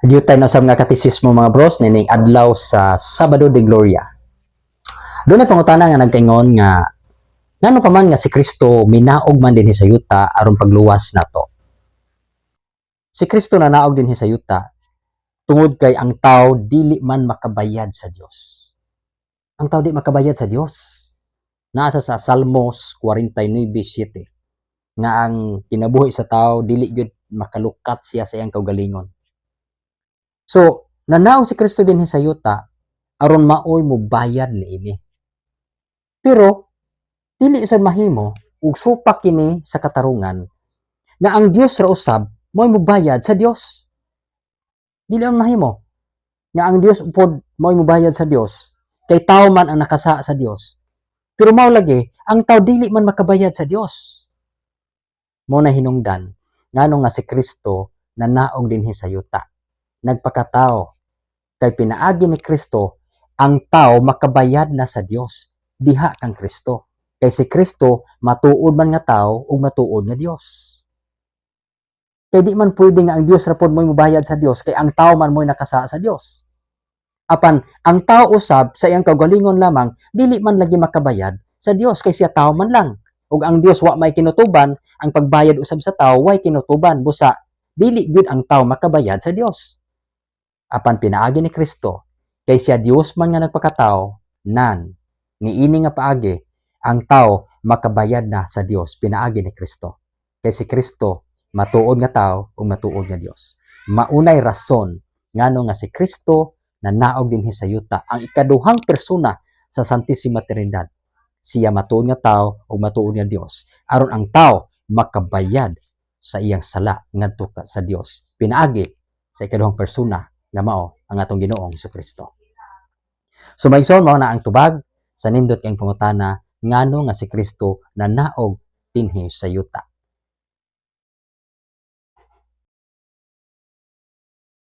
Diyutay na usab nga katisismo mga bros nining adlaw sa Sabado de Gloria. Doon na pangutana nga nagkaingon nga ngano pa man nga si Kristo minaog man din sa yuta aron pagluwas nato. Si Kristo na naog din sa yuta tungod kay ang tao dili man makabayad sa Dios. Ang tao di makabayad sa Dios. Nasa sa Salmos 49:7 nga ang kinabuhi sa tao dili gyud makalukat siya sa iyang kaugalingon. So, nanaog si Kristo din sa yuta aron maoy mo bayad niini. Pero dili sad mahimo ug supak kini sa katarungan nga ang Dios ra usab mo'y mobayad sa Dios. Dili man mahimo nga ang Dios upod mo'y mobayad sa Dios kay tao man ang nakasa sa Dios. Pero mao lagi ang tao dili man makabayad sa Dios. Mo na hinungdan ngano nga si Kristo nanaog dinhi sa yuta. Nagpakatao kay pinaagi ni Kristo ang tao makabayad na sa Dios diha kang Kristo kay si Kristo matuod man nga tao ug matuod nga Dios. Kay di man pwede nga ang Dios ra pod mo'y mobayad sa Dios kay ang tao man mo'y nakasa sa Dios. Apan ang tao usab sa iyang kaugalingon lamang dili man lagi makabayad sa Dios kay siya tao man lang. Ug ang Dios wa may kinutuban, ang pagbayad usab sa tao way kinutuban busa dili gyud ang tao makabayad sa Dios. Apan pinaagi ni Kristo kay siya Dios man nga nagpakatao nan niini nga paagi ang tao makabayad na sa Dios pinaagi ni Kristo kay si Kristo matuod nga tao ug matuod nga Dios. Maunay rason ngano nga si Kristo nanaog dinhi sa yuta ang ikaduhang persona sa Santissima Trinidad. Siya matuod nga tao ug matuod nga Dios aron ang tao makabayad sa iyang sala ngadto sa Dios pinaagi sa ikaduhang persona nga mao ang atong Ginoong Jesucristo. So maigsoon mao na ang tubag sa nindot kayong pangutana ngano nga si Kristo nanaog dinhi sa yuta.